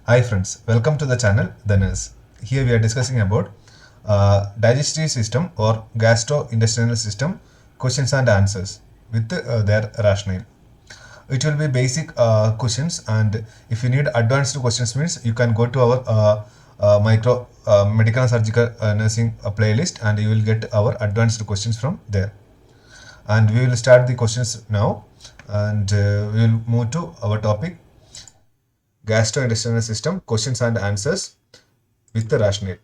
Hi friends, welcome to the channel The Nurse. Here we are discussing about digestive system or gastrointestinal system questions and answers with their rationale. It will be basic questions, and if you need advanced questions means you can go to our micro medical and surgical nursing playlist and you will get our advanced questions from there. And we will start the questions now, and we will move to our topic gastrointestinal system questions and answers with the rationale.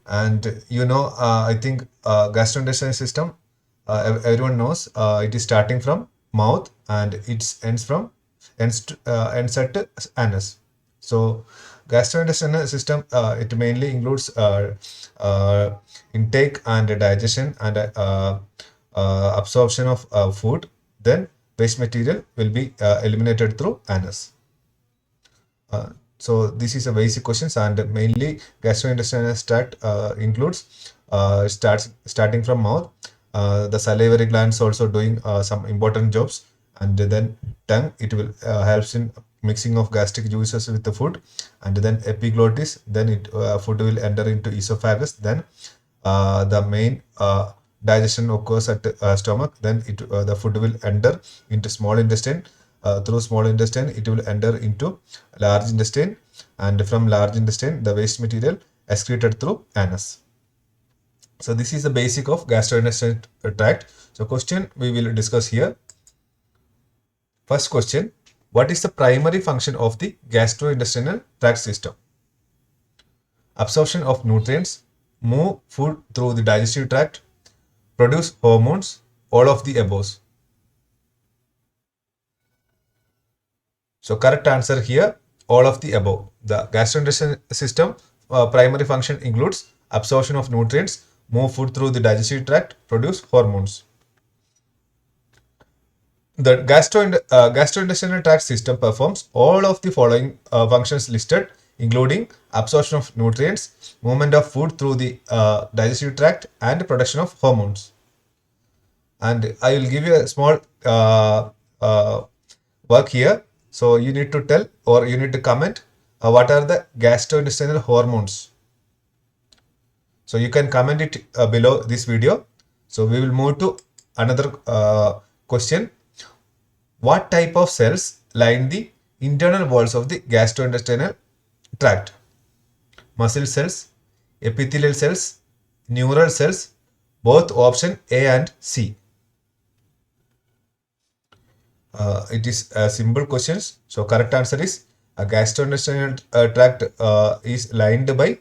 And I think gastrointestinal system, everyone knows it is starting from mouth and it ends at anus. So gastrointestinal system, it mainly includes intake and digestion and absorption of food. Then waste material will be eliminated through anus. So this is a basic questions, and mainly gastrointestinal tract includes starting from mouth. The salivary glands also doing some important jobs, and then tongue, it will helps in mixing of gastric juices with the food, and then epiglottis, then food will enter into esophagus. Then the main digestion occurs at stomach. Then the food will enter into small intestine. Through small intestine it will enter into large intestine, and from large intestine the waste material excreted through anus. So this is the basic of gastrointestinal tract. So question we will discuss here. First question: what is the primary function of the gastrointestinal tract system? Absorption of nutrients, move food through the digestive tract, produce hormones, all of the above. So correct answer here, all of the above. The gastrointestinal system primary function includes absorption of nutrients, move food through the digestive tract, produce hormones. The gastrointestinal tract system performs all of the following functions listed, including absorption of nutrients, movement of food through the digestive tract, and production of hormones. And I will give you a small work here. So you need to tell, or you need to comment what are the gastrointestinal hormones. So you can comment it below this video. So we will move to another question. What type of cells line the internal walls of the gastrointestinal tract? Muscle cells, epithelial cells, neural cells, both option A and C. It is simple questions. So correct answer is gastrointestinal tract is lined by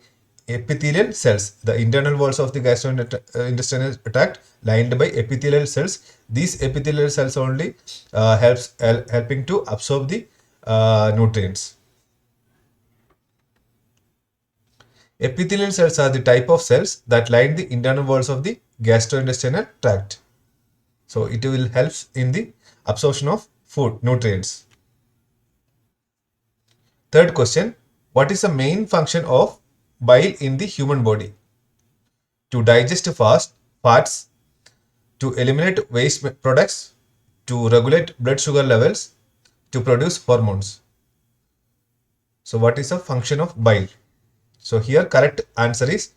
epithelial cells. The internal walls of the gastrointestinal tract lined by epithelial cells. These epithelial cells only helping to absorb the nutrients. Epithelial cells are the type of cells that line the internal walls of the gastrointestinal tract. So it will help in the absorption of food nutrients. Third question: what is the main function of bile in the human body? To digest fats, to eliminate waste products, to regulate blood sugar levels, to produce hormones. So what is the function of bile? So here correct answer is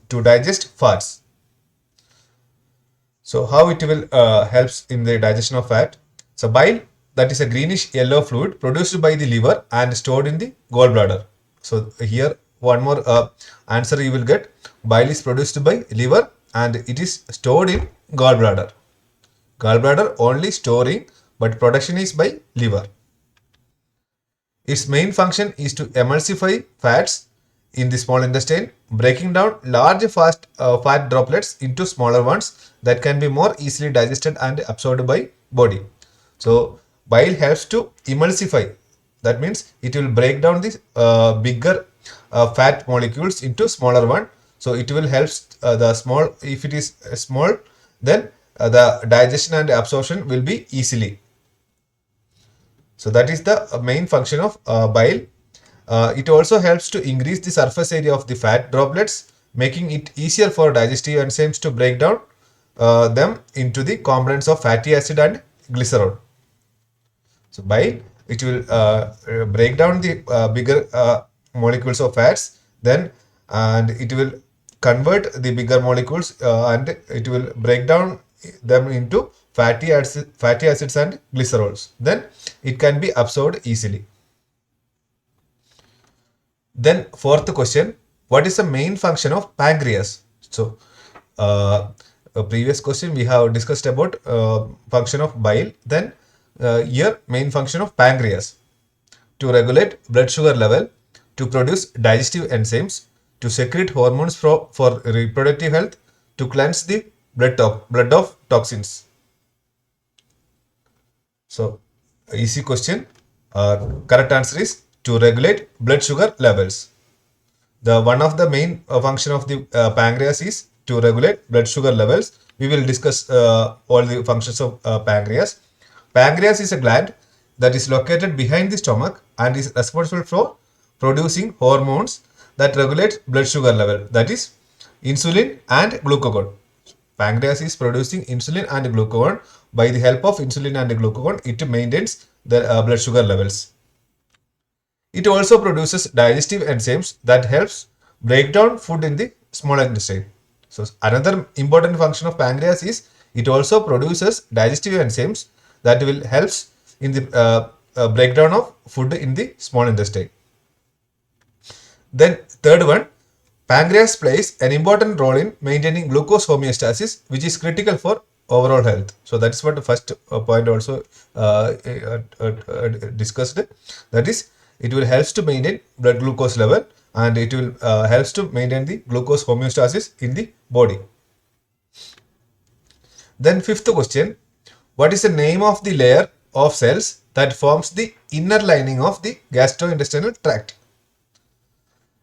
to digest fats. So how it will helps in the digestion of fat? So bile, that is a greenish yellow fluid produced by the liver and stored in the gallbladder. So here one more answer you will get. Bile is produced by liver and it is stored in gallbladder. Gallbladder only storing, but production is by liver. Its main function is to emulsify fats in the small intestine, breaking down large fat droplets into smaller ones that can be more easily digested and absorbed by body. So bile helps to emulsify. That means it will break down the bigger fat molecules into smaller one. So it will help the small. If it is small, then the digestion and absorption will be easily. So that is the main function of bile. It also helps to increase the surface area of the fat droplets, making it easier for digestive enzymes to break down them into the components of fatty acid and glycerol. So bile, it will break down the bigger molecules of fats, then and it will convert the bigger molecules and it will break down them into fatty acids and glycerols. Then it can be absorbed easily. Then fourth question, what is the main function of pancreas? So a previous question we have discussed about function of bile. Then here main function of pancreas: to regulate blood sugar level, to produce digestive enzymes, to secrete hormones for reproductive health, to cleanse the blood of toxins. So easy question. Correct answer is to regulate blood sugar levels. The one of the main function of the pancreas is to regulate blood sugar levels. We will discuss all the functions of pancreas. Pancreas is a gland that is located behind the stomach and is responsible for producing hormones that regulate blood sugar level, that is insulin and glucagon. Pancreas is producing insulin and glucagon. By the help of insulin and glucagon, it maintains the blood sugar levels. It also produces digestive enzymes that helps break down food in the small intestine. So another important function of pancreas is it also produces digestive enzymes that will helps in the breakdown of food in the small intestine. Then third one, pancreas plays an important role in maintaining glucose homeostasis, which is critical for overall health. So that's what the first point also discussed. That is, it will helps to maintain blood glucose level and it will helps to maintain the glucose homeostasis in the body. Then fifth question, what is the name of the layer of cells that forms the inner lining of the gastrointestinal tract?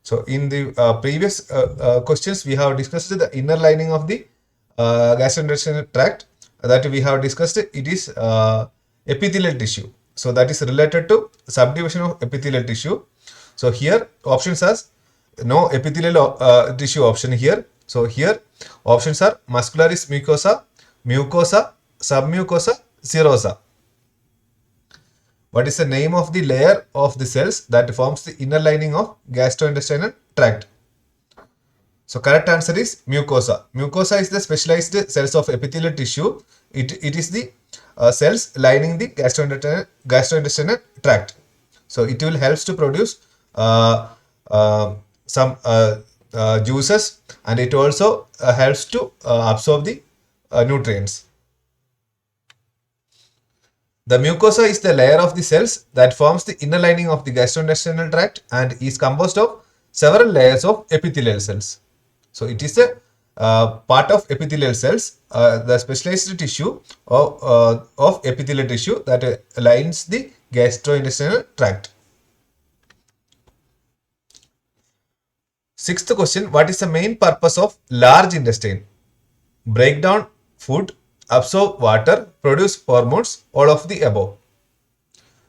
So in the previous questions, we have discussed the inner lining of the gastrointestinal tract that we have discussed. It is epithelial tissue. So that is related to subdivision of epithelial tissue. So here options are no epithelial tissue option here. So here options are muscularis mucosa, mucosa, submucosa, serosa. What is the name of the layer of the cells that forms the inner lining of gastrointestinal tract? So correct answer is mucosa. Mucosa is the specialized cells of epithelial tissue. It is the cells lining the gastrointestinal tract. So it will helps to produce some juices and it also helps to absorb the nutrients. The mucosa is the layer of the cells that forms the inner lining of the gastrointestinal tract and is composed of several layers of epithelial cells. So it is a part of epithelial cells, the specialized tissue of epithelial tissue that lines the gastrointestinal tract. Sixth question, what is the main purpose of large intestine? Break down food, absorb water, produce hormones, all of the above.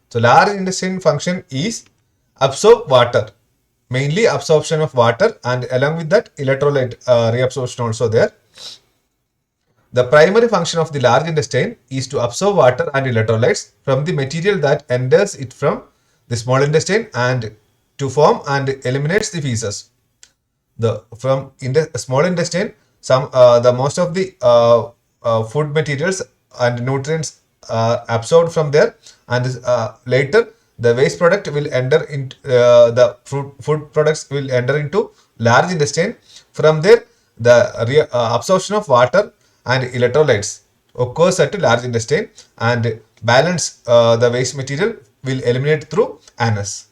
So large intestine function is absorb water, mainly absorption of water and along with that electrolyte reabsorption also there. The primary function of the large intestine is to absorb water and electrolytes from the material that enters it from the small intestine and to form and eliminates the feces. From in the small intestine, the most of the food materials and nutrients are absorbed from there, and later the waste product will enter into the food products will enter into large intestine. From there, the absorption of water and electrolytes occurs at large intestine, and balance the waste material will eliminate through anus.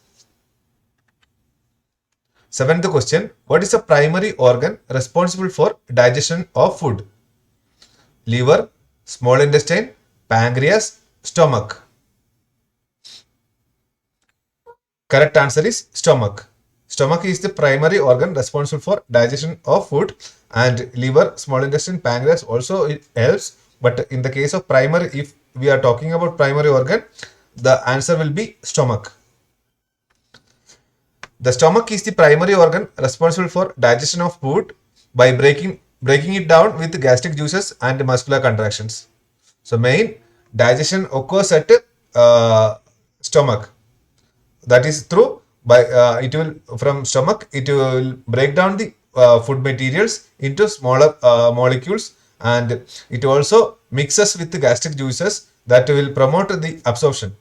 Seventh question, what is the primary organ responsible for digestion of food? Liver, small intestine, pancreas, stomach. Correct answer is stomach. Stomach is the primary organ responsible for digestion of food, and liver, small intestine, pancreas also it helps. But in the case of primary, if we are talking about primary organ, the answer will be stomach. The stomach is the primary organ responsible for digestion of food by breaking it down with gastric juices and muscular contractions. So main digestion occurs at stomach, that is through it will from stomach it will break down the food materials into smaller molecules, and it also mixes with the gastric juices that will promote the absorption,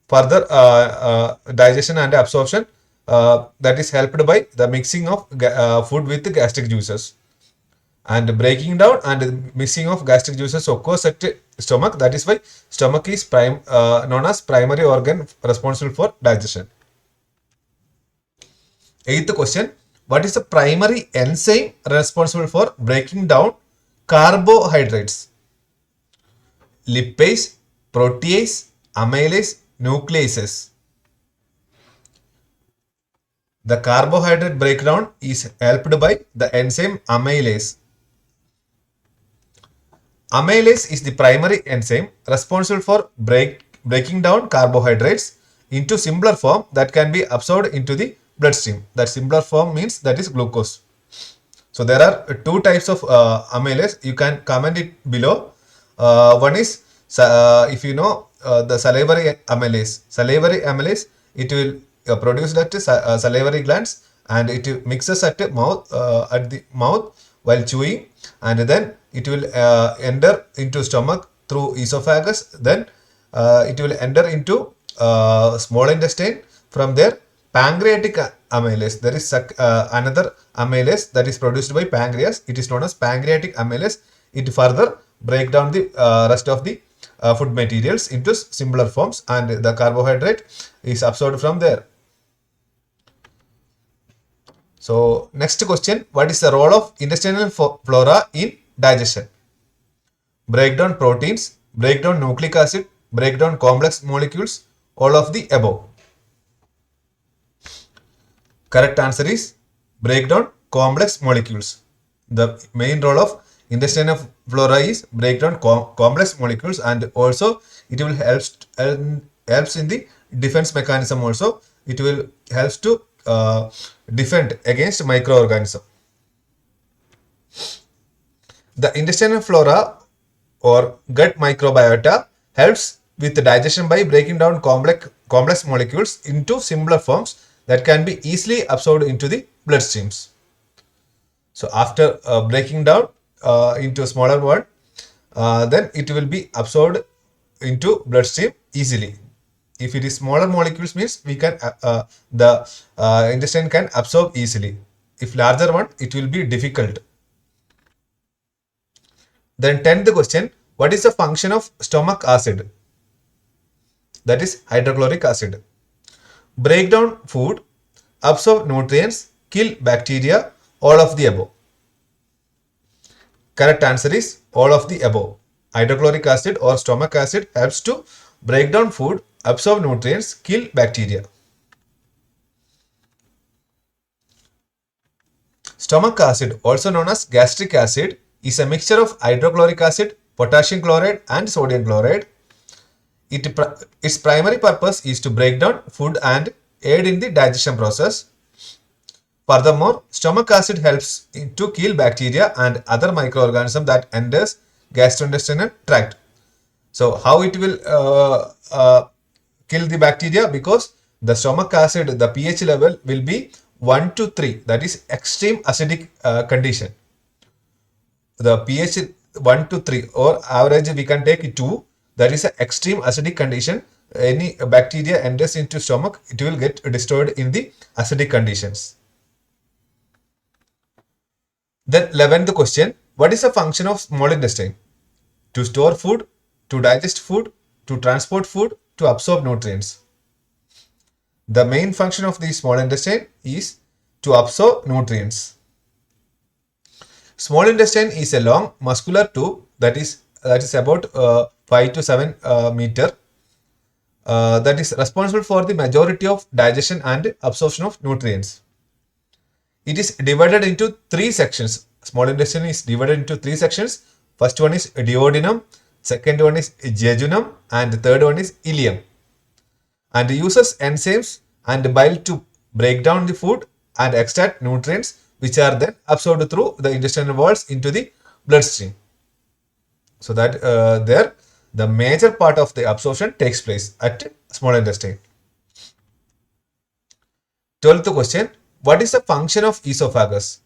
further digestion and absorption, that is helped by the mixing of food with the gastric juices, and breaking down and mixing of gastric juices occurs at stomach. That is why stomach is known as primary organ responsible for digestion. Eighth question: what is the primary enzyme responsible for breaking down carbohydrates? Lipase, protease, amylase, nucleases. The carbohydrate breakdown is helped by the enzyme amylase. Amylase is the primary enzyme responsible for breaking down carbohydrates into simpler form that can be absorbed into the bloodstream. That simpler form means that is glucose. So there are two types of amylase. You can comment it below. One is if you know the salivary amylase. Salivary amylase, it will produce at salivary glands, and it mixes at the mouth while chewing, and then it will enter into stomach through esophagus. Then it will enter into small intestine. From there, pancreatic amylase. There is another amylase that is produced by pancreas. It is known as pancreatic amylase. It further break down the rest of the food materials into simpler forms, and the carbohydrate is absorbed from there. So next question: what is the role of intestinal flora in digestion? Break down proteins, break down nucleic acid, break down complex molecules, all of the above. Correct answer is break down complex molecules. The main role of intestinal flora is break down complex molecules, and also it will helps in the defense mechanism. Also, it will helps to defend against microorganism. The intestinal flora or gut microbiota helps with the digestion by breaking down complex molecules into simpler forms that can be easily absorbed into the bloodstreams. So after breaking down into a smaller one, then it will be absorbed into bloodstream easily. If it is smaller molecules, means we can the intestine can absorb easily. If larger one, it will be difficult. Then 10th question: what is the function of stomach acid? That is hydrochloric acid. Break down food, absorb nutrients, kill bacteria, all of the above. Correct answer is all of the above. Hydrochloric acid or stomach acid helps to break down food, absorb nutrients, kill bacteria. Stomach acid, also known as gastric acid, is a mixture of hydrochloric acid, potassium chloride, and sodium chloride. Its primary purpose is to break down food and aid in the digestion process. Furthermore, stomach acid helps to kill bacteria and other microorganisms that enters gastrointestinal tract. So how it will kill the bacteria? Because the stomach acid, the pH level will be 1 to 3, that is extreme acidic condition. The pH 1 to 3 or average we can take 2, that is an extreme acidic condition. Any bacteria enters into stomach, it will get destroyed in the acidic conditions. Then 11th question: what is the function of small intestine? To store food, to digest food, to transport food, to absorb nutrients. The main function of the small intestine is to absorb nutrients. Small intestine is a long muscular tube that is about 5 to 7 meter, that is responsible for the majority of digestion and absorption of nutrients. It is divided into 3 sections. Small intestine is divided into 3 sections. First one is duodenum, second one is jejunum, and the third one is ileum. And uses enzymes and bile to break down the food and extract nutrients, which are then absorbed through the intestinal walls into the bloodstream. So that there the major part of the absorption takes place at small intestine. 12th question. What is the function of esophagus?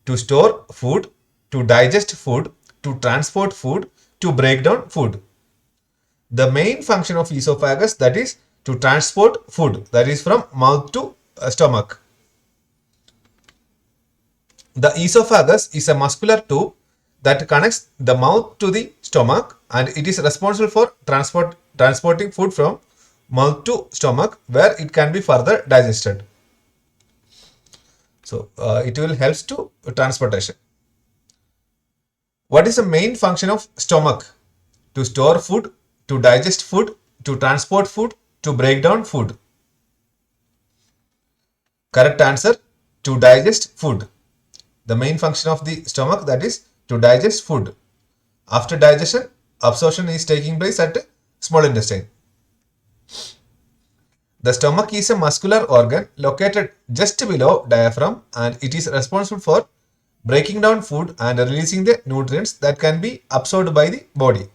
To store food, to digest food, to transport food, to break down food. The main function of esophagus, that is to transport food, that is from mouth to stomach. The esophagus is a muscular tube that connects the mouth to the stomach, and it is responsible for transporting food from mouth to stomach, where it can be further digested. So it will help to transportation. What is the main function of stomach? To store food, to digest food, to transport food, to break down food. Correct answer, to digest food. The main function of the stomach, that is to digest food. After digestion, absorption is taking place at small intestine. The stomach is a muscular organ located just below diaphragm, and it is responsible for breaking down food and releasing the nutrients that can be absorbed by the body.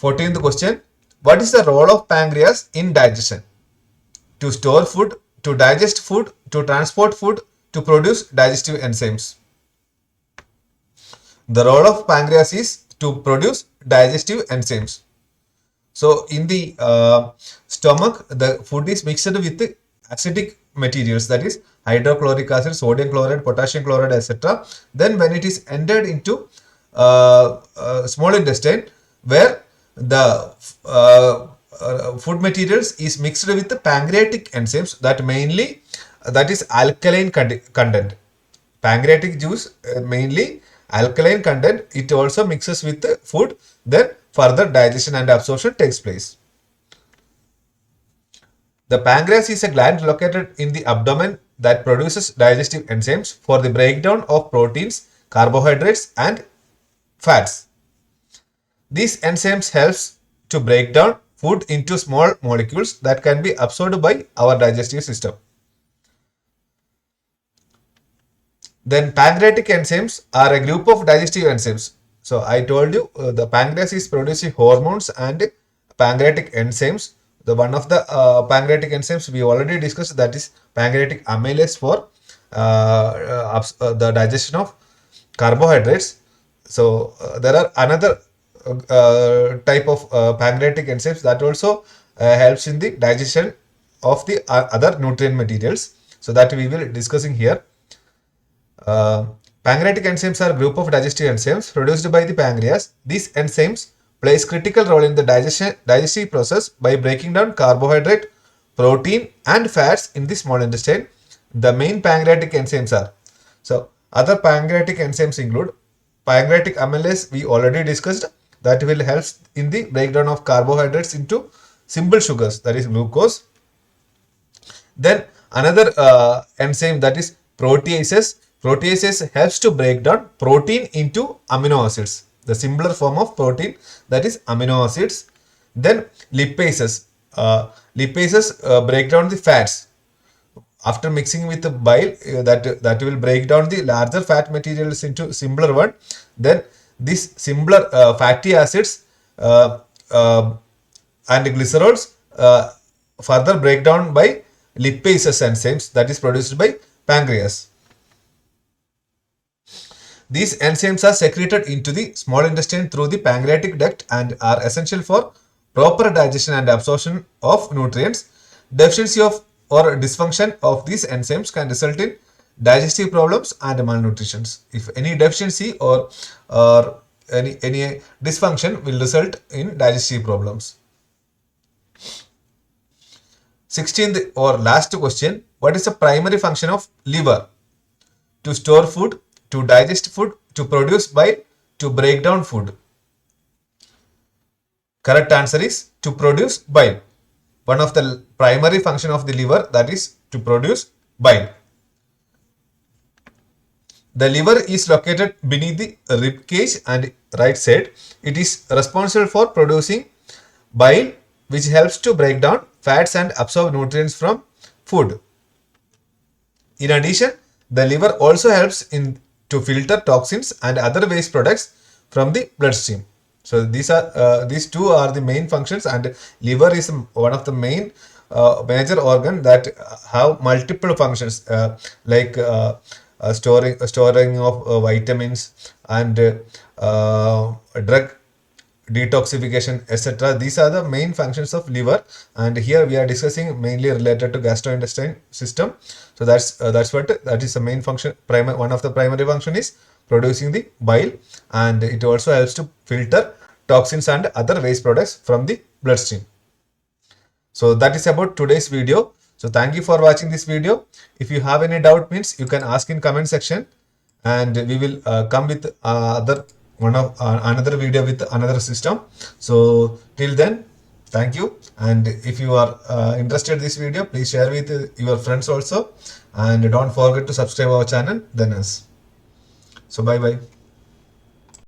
14th question. What is the role of pancreas in digestion? To store food, to digest food, to transport food, to produce digestive enzymes. The role of pancreas is to produce digestive enzymes. So in the stomach, the food is mixed with the acidic materials, that is hydrochloric acid, sodium chloride, potassium chloride, etc. Then when it is entered into small intestine, where the food materials is mixed with the pancreatic enzymes, that is alkaline content. Pancreatic juice mainly alkaline content. It also mixes with the food, then further digestion and absorption takes place. The pancreas is a gland located in the abdomen that produces digestive enzymes for the breakdown of proteins, carbohydrates, and fats. These enzymes helps to break down food into small molecules that can be absorbed by our digestive system. Then pancreatic enzymes are a group of digestive enzymes. So I told you the pancreas is producing hormones and pancreatic enzymes. The one of the pancreatic enzymes we already discussed, that is pancreatic amylase for the digestion of carbohydrates. So there are another type of pancreatic enzymes that also helps in the digestion of the other nutrient materials. So that we will discussing here. Pancreatic enzymes are a group of digestive enzymes produced by the pancreas. These enzymes plays critical role in the digestive process by breaking down carbohydrate, protein, and fats in the small intestine. The main pancreatic enzymes are, so other pancreatic enzymes include pancreatic amylase, we already discussed, that will help in the breakdown of carbohydrates into simple sugars, that is glucose. Then another enzyme, that is proteases. Proteases helps to break down protein into amino acids, the simpler form of protein, that is amino acids. Then lipases. Lipases break down the fats. After mixing with the bile, that will break down the larger fat materials into simpler one. Then these simpler fatty acids and glycerols further break down by lipases enzymes, that is produced by pancreas. These enzymes are secreted into the small intestine through the pancreatic duct and are essential for proper digestion and absorption of nutrients. Deficiency of or dysfunction of these enzymes can result in digestive problems and malnutrition. If any deficiency or any dysfunction will result in digestive problems. 16th or last question. What is the primary function of liver? To store food, to digest food, to produce bile, to break down food. Correct answer is to produce bile. One of the primary function of the liver, that is to produce bile. The liver is located beneath the rib cage and right side. It is responsible for producing bile, which helps to break down fats and absorb nutrients from food. In addition, the liver also helps in to filter toxins and other waste products from the bloodstream. So these two are the main functions, and liver is one of the main major organ that have multiple functions, storing of vitamins and drug detoxification, etc. These are the main functions of liver, and here we are discussing mainly related to gastrointestinal system. So that's what that is the main function. One of the primary function is producing the bile, and it also helps to filter toxins and other waste products from the bloodstream. So that is about today's video. So thank you for watching this video. If you have any doubt, means you can ask in comment section, and we will come with another video with another system. So till then, thank you. And if you are interested in this video, please share with your friends also, and don't forget to subscribe our channel. Then us. So bye bye.